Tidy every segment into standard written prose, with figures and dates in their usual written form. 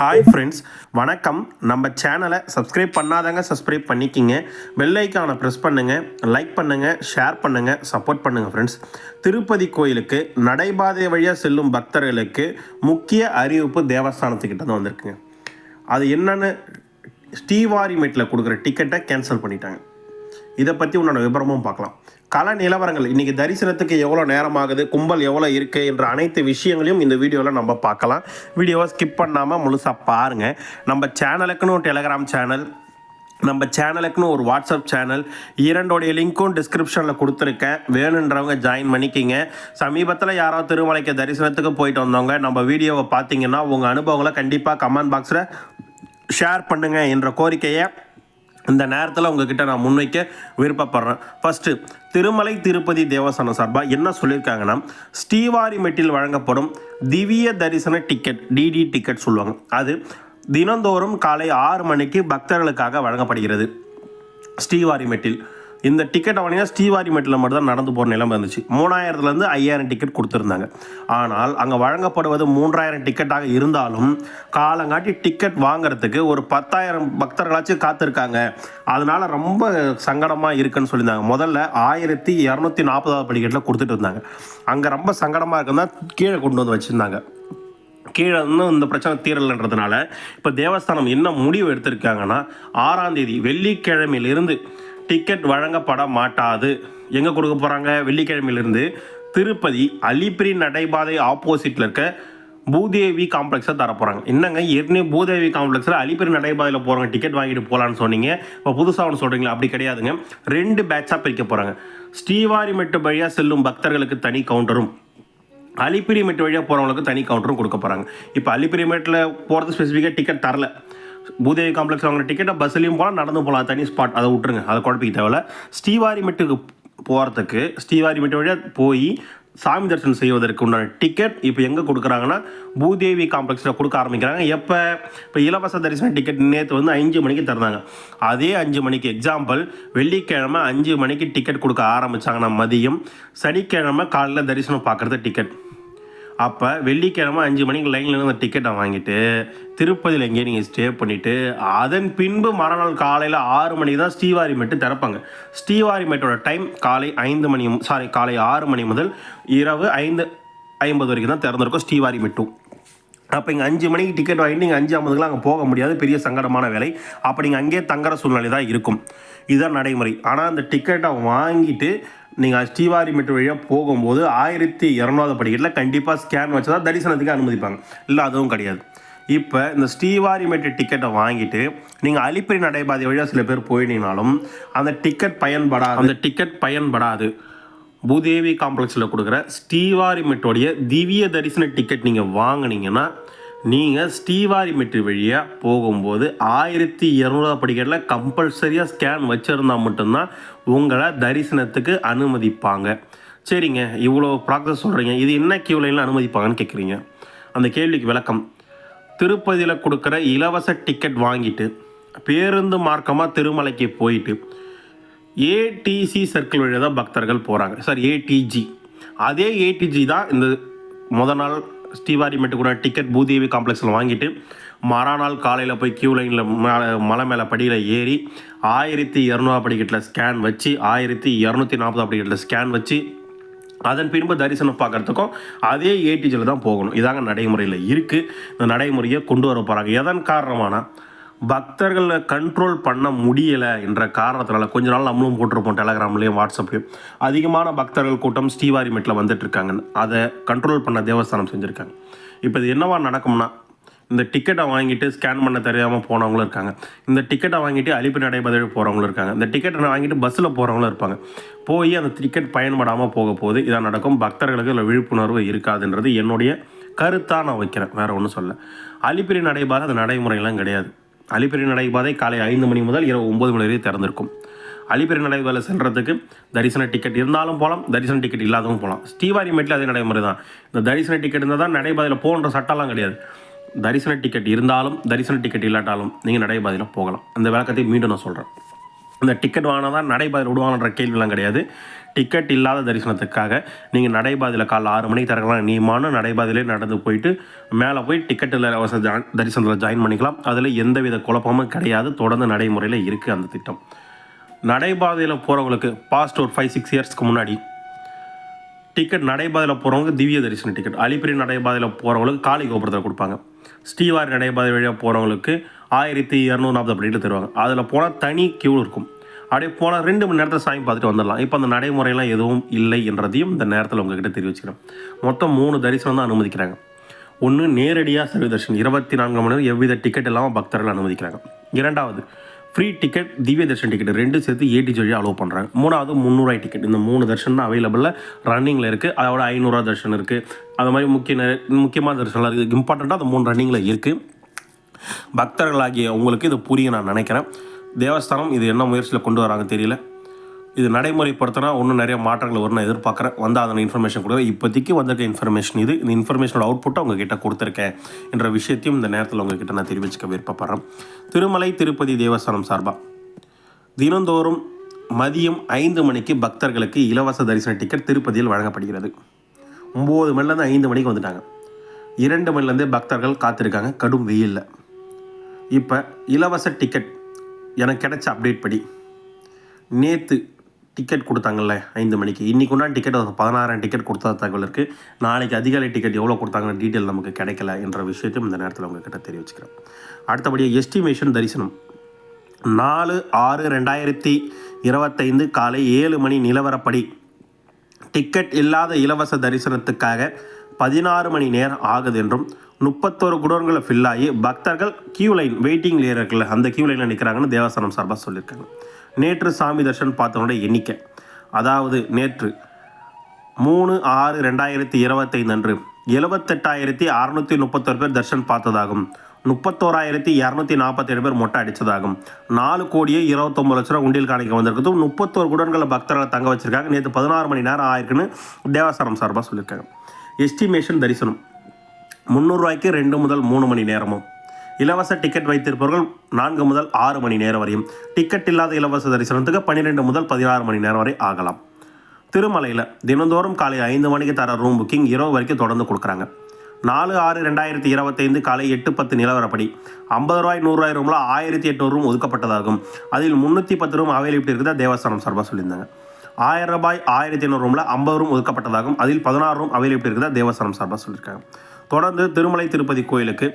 Hi friends, வணக்கம். நம்ம சேனலை சப்ஸ்கிரைப் பண்ணாதவங்க சப்ஸ்கிரைப் பண்ணிக்கிங்க. பெல் ஐக்கானை ப்ரெஸ் பண்ணுங்கள், லைக் பண்ணுங்கள், ஷேர் பண்ணுங்கள், சப்போர்ட் பண்ணுங்கள் ஃப்ரெண்ட்ஸ். திருப்பதி கோயிலுக்கு நடைபாதை வழியாக செல்லும் பக்தர்களுக்கு முக்கிய அறிவிப்பு தேவஸ்தானத்துக்கிட்ட தான் வந்திருக்குங்க. அது என்னென்னு ஸ்ரீவாரிமேட்டில் கொடுக்குற டிக்கெட்டை கேன்சல் பண்ணிட்டாங்க. இதை பற்றி உன்னோட விபரமும் பார்க்கலாம். கள நிலவரங்கள், இன்றைக்கி தரிசனத்துக்கு எவ்வளோ நேரம் ஆகுது, கும்பல் எவ்வளோ இருக்குது என்ற அனைத்து விஷயங்களையும் இந்த வீடியோவில் நம்ம பார்க்கலாம். வீடியோவை ஸ்கிப் பண்ணாமல் முழுசாக பாருங்கள். நம்ம சேனலுக்குன்னு ஒரு டெலகிராம் சேனல், நம்ம சேனலுக்குன்னு ஒரு வாட்ஸ்அப் சேனல், இரண்டோடைய லிங்க்கும் டிஸ்கிரிப்ஷனில் கொடுத்துருக்கேன். வேணுன்றவங்க ஜாயின் பண்ணிக்கிங்க. சமீபத்தில் யாராவது திருமலைக்கு தரிசனத்துக்கு போயிட்டு வந்தவங்க நம்ம வீடியோவை பார்த்தீங்கன்னா உங்கள் அனுபவங்களை கண்டிப்பாக கமெண்ட் பாக்ஸில் ஷேர் பண்ணுங்கள் என்ற கோரிக்கையை இந்த நேரத்தில் உங்ககிட்ட நான் முன்வைக்க விருப்பப்படுறேன். ஃபஸ்ட்டு, திருமலை திருப்பதி தேவஸ்தானம் சார்பாக என்ன சொல்லியிருக்காங்கன்னா, ஸ்ரீவாரிமெட்டில் வழங்கப்படும் திவ்ய தரிசன டிக்கெட், டிடி டிக்கெட் சொல்லுவாங்க, அது தினந்தோறும் காலை 6 மணிக்கு பக்தர்களுக்காக வழங்கப்படுகிறது. ஸ்ரீவாரிமெட்டில் இந்த டிக்கெட்டை வாங்கினா ஸ்ரீவாரிமெட்டில் மட்டும் தான் நடந்து போகிற நிலைமை இருந்துச்சு. 3000லேருந்து 5000 டிக்கெட் கொடுத்துருந்தாங்க. ஆனால் அங்கே வழங்கப்படுவது 3000 டிக்கெட்டாக இருந்தாலும் காலங்காட்டி டிக்கெட் வாங்கிறதுக்கு ஒரு 10,000 பக்தர்களாச்சும் காத்திருக்காங்க. அதனால் ரொம்ப சங்கடமாக இருக்குன்னு சொல்லியிருந்தாங்க. முதல்ல 1240 படிக்கட்டில் கொடுத்துட்டு இருந்தாங்க. அங்கே ரொம்ப சங்கடமாக இருக்குன்னா கீழே கொண்டு வந்து வச்சுருந்தாங்க. கீழே இன்னும் இந்த பிரச்சனை தீரலைன்றதுனால இப்போ தேவஸ்தானம் என்ன முடிவு எடுத்திருக்காங்கன்னா, 6ஆம் தேதி வெள்ளிக்கிழமையிலிருந்து டிக்கெட் வழங்கப்பட மாட்டாது. எங்கே கொடுக்க போகிறாங்க? வெள்ளிக்கிழமையிலிருந்து திருப்பதி அலிப்பிரி நடைபாதை ஆப்போசிட்டில் இருக்க பூதேவி காம்ப்ளெக்ஸை தரப்போகிறாங்க. என்னங்க, ஏற்கனவே பூதேவி காம்ப்ளெக்ஸில் அலிப்பிரி நடைபாதையில் போகிறவங்க டிக்கெட் வாங்கிட்டு போகலான்னு சொன்னீங்க, இப்போ புதுசாக ஒன்று சொல்கிறீங்களா? அப்படி கிடையாதுங்க. 2 பேட்சாக பிரிக்க போகிறாங்க. ஸ்ரீவாரிமெட்டு வழியாக செல்லும் பக்தர்களுக்கு தனி கவுண்டரும், அலிப்பிரிமெட்டு வழியாக போகிறவங்களுக்கு தனி கவுண்டரும் கொடுக்க போகிறாங்க. இப்போ அலிப்பிரிமெட்டில் போகிறது ஸ்பெசிஃபிக்காக டிக்கெட் தரல. பூதேவி காம்ப்ளெக்ஸ் வாங்கின டிக்கெட்டை பஸ்லையும் போகலாம், நடந்து போகலாம், தனி ஸ்பாட், அதை விட்டுருங்க, அதை குழப்பிக்க தேவையில்ல. ஸ்ரீவாரிமெட்டுக்கு போகிறதுக்கு ஸ்ரீவாரிமெட்டு வழியாக போய் சாமி தரிசனம் செய்வதற்கு உண்டான டிக்கெட் இப்போ எங்கே கொடுக்குறாங்கன்னா பூதேவி காம்ப்ளெக்ஸில் கொடுக்க ஆரம்பிக்கிறாங்க. இப்போ இலவச தரிசன டிக்கெட் நேற்று 5 மணிக்கு தந்தாங்க. அதே 5 மணிக்கு, எக்ஸாம்பிள் வெள்ளிக்கிழமை 5 மணிக்கு டிக்கெட் கொடுக்க ஆரம்பித்தாங்கன்னா மதியம், சனிக்கிழமை காலையில் தரிசனம் பார்க்குறது டிக்கெட். அப்போ வெள்ளிக்கிழமை 5 மணிக்கு லைனில் இருந்த டிக்கெட்டை வாங்கிட்டு திருப்பதியில் எங்கேயும் நீங்கள் ஸ்டே பண்ணிவிட்டு அதன் பின்பு மறுநாள் காலையில் 6 மணிக்கு தான் ஸ்ரீவாரிமெட்டு திறப்பாங்க. ஸ்ரீவாரிமெட்டோட டைம் காலை 6 மணி முதல் இரவு 5:50 வரைக்கும் தான் திறந்திருக்கும் ஸ்ரீவாரிமெட்டும். அப்போ இங்கே 5 மணிக்கு டிக்கெட் வாங்கிட்டு நீங்கள் 5:50 அங்கே போக முடியாது, பெரிய சங்கடமான வேலை. அப்போ நீங்கள் அங்கேயே தங்குற சூழ்நிலை தான் இருக்கும். இதுதான் நடைமுறை. ஆனால் அந்த டிக்கெட்டை வாங்கிட்டு நீங்கள் ஸ்ரீவாரிமெட்டு வழியாக போகும்போது 1200 படிக்கட்டில் கண்டிப்பாக ஸ்கேன் வச்சு தான் தரிசனத்துக்கு அனுமதிப்பாங்க. இல்லை, அதுவும் கிடையாது. இப்போ இந்த ஸ்ரீவாரிமெட்டு டிக்கெட்டை வாங்கிட்டு நீங்கள் அலிப்பிரி நடைபாதை வழியாக சில பேர் போயிட்டீங்கனாலும் அந்த டிக்கெட் பயன்படாது. பூதேவி காம்ப்ளெக்ஸில் கொடுக்குற ஸ்ரீவாரிமெட்டோடைய திவ்ய தரிசன டிக்கெட் நீங்கள் வாங்கினீங்கன்னா நீங்கள் ஸ்ரீவாரிமெட்டு வழியாக போகும்போது 1200 படிக்கட்டில் கம்பல்சரியாக ஸ்கேன் வச்சுருந்தால் மட்டும்தான் உங்களை தரிசனத்துக்கு அனுமதிப்பாங்க. சரிங்க, இவ்வளோ ப்ராசஸ் சொல்கிறீங்க, இது என்ன கியூலைனில் அனுமதிப்பாங்கன்னு கேட்குறீங்க. அந்த கேள்விக்கு விளக்கம், திருப்பதியில் கொடுக்குற இலவச டிக்கெட் வாங்கிட்டு பேருந்து மார்க்கமாக திருமலைக்கு போயிட்டு ஏடிசி சர்க்கிள் வழியாக தான் பக்தர்கள் போகிறாங்க. ஏடிஜி, அதே ஏடிஜி தான் இந்த நாள் ஸ்ரீவாரிமெட்டு கூட டிக்கெட் பூதேவி காம்ப்ளெக்ஸில் வாங்கிட்டு மறுநாள் காலையில் போய் கியூ லைனில் மலை மேலே படியில் ஏறி 1200 படிக்கட்டில் ஸ்கேன் வச்சு 1240 படிக்கட்டில் ஸ்கேன் வச்சு அதன் பின்பு தரிசனம் பார்க்குறதுக்கும் அதே ஏடிஜியில் தான் போகணும். இதாங்க நடைமுறையில் இருக்குது. இந்த நடைமுறையை கொண்டு வர போகிறாங்க. எதன் காரணமான பக்தர்களை கண்ட்ரோல் பண்ண முடியலை என்ற காரணத்தினால கொஞ்ச நாள் நம்மளும் போட்டிருப்போம் டெலகிராம்லேயும் வாட்ஸ்அப்லேயும், அதிகமான பக்தர்கள் கூட்டம் ஸ்ரீவாரிமெட்டில் வந்துட்டுருக்காங்க. அதை கண்ட்ரோல் பண்ண தேவஸ்தானம் செஞ்சுருக்காங்க. இப்போ இது என்னவா நடக்கும்னா, இந்த டிக்கெட்டை வாங்கிட்டு ஸ்கேன் பண்ண தெரியாமல் போனவங்களும் இருக்காங்க, இந்த டிக்கெட்டை வாங்கிட்டு அலிப்பிரி நடைபாதை போகிறவங்களும் இருக்காங்க, இந்த டிக்கெட்டை வாங்கிட்டு பஸ்ஸில் போகிறவங்களும் இருப்பாங்க. போய் அந்த டிக்கெட் பயன்படாமல் போக போது இதாக நடக்கும். பக்தர்களுக்கு இல்லை விழிப்புணர்வு இருக்காதுன்றது என்னுடைய கருத்தாக நான் வைக்கிறேன், வேறு ஒன்றும் சொல்ல. அலிப்பிரி நடைபாதை அந்த நடைமுறையெல்லாம் கிடையாது. அலிப்பிரி நடைபாதை காலை 5 மணி முதல் இரவு 9 மணி வரை திறந்திருக்கும். அலிப்பிரி நடைபாதையில் செல்கிறதுக்கு தரிசன டிக்கெட் இருந்தாலும் போகலாம், தரிசன டிக்கெட் இல்லாதவங்க போகலாம். ஸ்ரீவாரிமெட்டில் அதே நடைமுறை தான். இந்த தரிசன டிக்கெட் இருந்தால் தான் நடைபாதையில் போகின்ற சட்டம்லாம் கிடையாது. தரிசன டிக்கெட் இருந்தாலும் தரிசன டிக்கெட் இல்லாட்டாலும் நீங்கள் நடைபாதையில் போகலாம். அந்த விளக்கத்தை மீண்டும் நான் சொல்கிறேன். இந்த டிக்கெட் வாங்கினா தான் நடைபாதையில் விடுவாங்கன்ற கேள்விலாம் கிடையாது. டிக்கெட் இல்லாத தரிசனத்துக்காக நீங்கள் நடைபாதையில் காலைல 6 மணிக்கு திறக்கலாம். நீமான நடைபாதையிலே நடந்து போயிட்டு மேலே போய் டிக்கெட்டில் தரிசனத்தில் ஜாயின் பண்ணிக்கலாம். அதில் எந்தவித குழப்பமும் கிடையாது. தொடர்ந்து நடைமுறையில் இருக்குது அந்த திட்டம். நடைபாதையில் போகிறவங்களுக்கு பாஸ்ட் ஒரு 5-6 இயர்ஸ்க்கு முன்னாடி டிக்கெட் நடைபாதையில் போகிறவங்க திவ்ய தரிசன டிக்கெட், அலிப்பிரி நடைபாதையில் போகிறவங்களுக்கு காளி கோபுரத்தில் கொடுப்பாங்க. ஸ்ரீவாரி நடைபாதை வழியாக போகிறவங்களுக்கு 1240 அப்படின்ட்டு தருவாங்க. அதில் போனால் தனி கியூ இருக்கும். அப்படியே போனால் 2 மணி நேரத்தில் சாமி பார்த்துட்டு வந்துடலாம். இப்போ அந்த நடைமுறையெல்லாம் எதுவும் இல்லை என்றதையும் இந்த நேரத்தில் உங்ககிட்ட தெரிவிச்சுக்கிறேன். மொத்தம் 3 தரிசனம் தான் அனுமதிக்கிறாங்க. ஒன்று, நேரடியாக சர்வ தரிசனம் 24 மணி நேரம் எவ்வித டிக்கெட் இல்லாமல் பக்தர்கள் அனுமதிக்கிறாங்க. 2வது, ஃப்ரீ டிக்கெட், திவ்ய தர்ஷன் டிக்கெட் 2 சேர்த்து ஏடிஜி வழியாக அலோவ் பண்ணுறாங்க. 3வது, 300 டிக்கெட். இந்த 3 தர்ஷன் தான் அவைலபிளில் ரன்னிங்கில் இருக்குது. அதோட 500 தர்ஷன் இருக்குது. அது மாதிரி முக்கியமான தர்ஷன்லாம் இருக்குது. இம்பார்ட்டண்ட்டாக அந்த 3 ரன்னிங்கில் இருக்குது. பக்தர்களாகிய உங்களுக்கு இது புரிய நான் நினைக்கிறேன். தேவஸ்தானம் இது என்ன முயற்சியில் கொண்டு வராங்க தெரியல. இது நடைமுறைப்படுத்தினா இன்னும் நிறைய மாற்றங்கள் வரும்னு எதிர்பார்க்குறேன். வந்து அதனை இன்ஃபர்மேஷன் கொடுக்குறேன். இப்போதைக்கு வந்திருக்க இன்ஃபர்மேஷன் இது. இந்த இன்ஃபர்மேஷனோட அவுட்புட்டை உங்ககிட்ட கொடுத்துருக்கேன் என்ற விஷயத்தையும் இந்த நேரத்தில் உங்ககிட்ட நான் தெரிவிச்சுக்க விருப்பப்படுறேன். திருமலை திருப்பதி தேவஸ்தானம் சார்பாக தினந்தோறும் மதியம் 5 மணிக்கு பக்தர்களுக்கு இலவச தரிசன டிக்கெட் திருப்பதியில் வழங்கப்படுகிறது. 9 மணிலேருந்து 5 மணிக்கு வந்துட்டாங்க. 2 மணிலேருந்தே பக்தர்கள் காத்திருக்காங்க கடும் வெயிலில். இப்போ இலவச டிக்கெட் எனக்கு கிடைச்ச அப்டேட் படி நேற்று டிக்கெட் கொடுத்தாங்கல்ல 5 மணிக்கு, இன்றைக்கி உண்டான டிக்கெட் 16,000 டிக்கெட் கொடுத்தா தகவல் இருக்குது. நாளைக்கு அதிகாலை டிக்கெட் எவ்வளோ கொடுத்தாங்கன்னு டீட்டெயில் நமக்கு கிடைக்கல என்ற விஷயத்தையும் இந்த நேரத்தில் உங்ககிட்ட தெரிவிச்சுக்கிறேன். அடுத்தபடியாக எஸ்டிமேஷன் தரிசனம் 4/6/2025 காலை 7 மணி நிலவரப்படி டிக்கெட் இல்லாத இலவச தரிசனத்துக்காக 16 மணி நேரம் ஆகுது என்றும் 31 குடோன்களை ஃபில் ஆகி பக்தர்கள் கியூ லைன் வெயிட்டிங் இருக்குல்ல அந்த கியூ லைனில் நிற்கிறாங்கன்னு தேவஸ்தானம் சார்பாக சொல்லியிருக்காங்க. நேற்று சாமி தர்ஷன் பார்த்தவனோட எண்ணிக்கை, அதாவது நேற்று 3/6/2025 அன்று 78,631 பேர் தர்ஷன் பார்த்ததாகும். 31,247 பேர் மொட்டை அடித்ததாகும். 4,29,00,000 உண்டியல் காணிக்க வந்திருக்கிறதும் 31 குடன்களை பக்தர்களை தங்க வச்சிருக்காங்க. நேற்று 16 மணி நேரம் ஆயிருக்குன்னு தேவஸ்தானம் சார்பாக சொல்லியிருக்காங்க. எஸ்டிமேஷன் தரிசனம் 300 ரூபாய்க்கு 2 முதல் 3 மணி நேரமும், இலவச டிக்கெட் வைத்திருப்பவர்கள் 4 முதல் 6 மணி நேரம் வரையும், டிக்கெட் இல்லாத இலவச தரிசனத்துக்கு 12 முதல் 16 மணி நேரம் வரை ஆகலாம். திருமலையில் தினந்தோறும் காலை 5 மணிக்கு தர ரூம் புக்கிங் இரவு வரைக்கும் தொடர்ந்து கொடுக்குறாங்க. 4/6/2025 காலை 8:10 நிலவரப்படி 50 ரூபாய் 100 ரூபாய் ரூமில் 1,800 ரூம் ஒதுக்கப்பட்டதாகும். அதில் 310 ரூம் அவைலபிலிட்டி இருக்குதா தேவஸ்தானம் சார்பாக சொல்லியிருந்தாங்க. 1000 ரூபாய் 1,800 ரூமில் 50 ரூம் ஒதுக்கப்பட்டதாகும். அதில் 16 ரூம் அவைலபிலிட்டி இருக்குதா தேவஸ்தானம் சார்பாக சொல்லியிருக்காங்க. தொடர்ந்து திருமலை திருப்பதி கோயிலுக்கு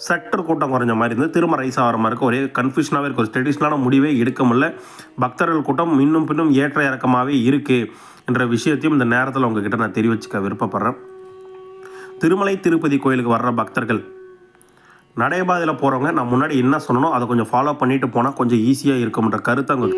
சற்று கூட்டம் குறைஞ்ச மாதிரி இருந்து திரும்ப ரைஸ் ஆகிற மாதிரி இருக்க, ஒரே கன்ஃபியூஷனாகவே இருக்குது. ஒரு ட்ரெடிஷ்னலான முடிவே எடுக்க முடியல. பக்தர்கள் கூட்டம் இன்னும் பின்னும் ஏற்ற இறக்கமாகவே இருக்குது என்ற விஷயத்தையும் இந்த நேரத்தில் உங்ககிட்ட நான் தெரிவிச்சுக்க விருப்பப்படுறேன். திருமலை திருப்பதி கோயிலுக்கு வர்ற பக்தர்கள் நடைபாதையில் போகிறவங்க நான் முன்னாடி என்ன சொன்னனோ அதை கொஞ்சம் ஃபாலோ பண்ணிட்டு போனால் கொஞ்சம் ஈஸியாக இருக்கும்ன்ற கருத்தை அவங்க